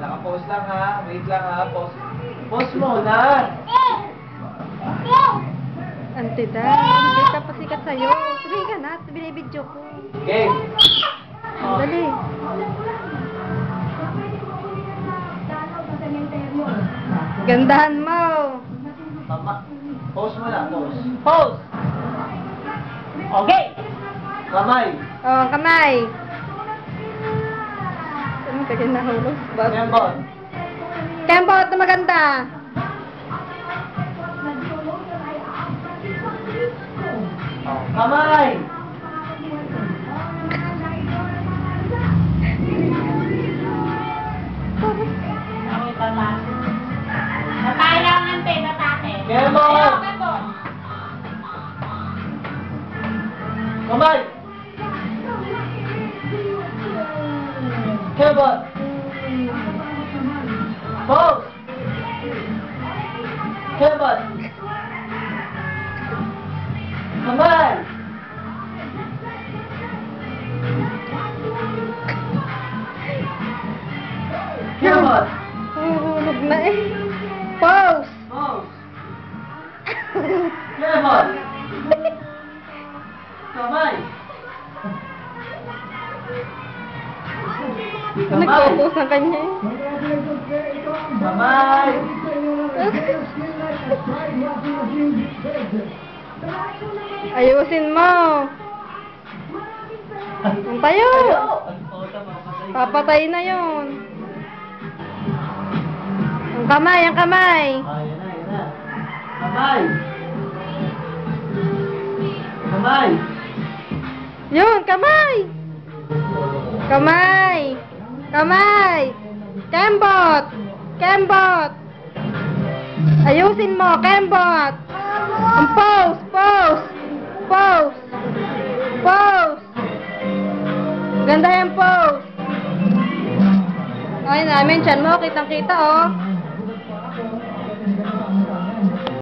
naka-pause lang ha. Wait lang ha. Pause. Pause muna. Antidan, hindi ka pasikat sa'yo. Tuloy ka na, binibidyo ko. Okay. Dali. Gandahan mo. Tama. Pause muna, pause. Pose. Okay. Kamay. Oh, kamay. Ano ka rin nahulog? Kembot. Kembot na maganda. Kamay. Tatay lang ang tatake. Kembot. Kamay. Kembot. Pause. Kembot. Kamay. Kembot. Hulog na eh. Pause. Pause. Kembot. Kamay. Nag-focus ang kanya eh. Kamay. Ayusin mo. Ang tayo. Papatay na yun. Ang kamay, ang kamay. Ayan na, ayan na. Kamay. Kamay. Yun, kamay. Kamay. Kamay. Kembot. Kembot. Ayusin mo, kembot. Ang pose, pose. Pose. Pose. Ganda yung pose. Ay namin, tiyan mo, kitang-kita oh.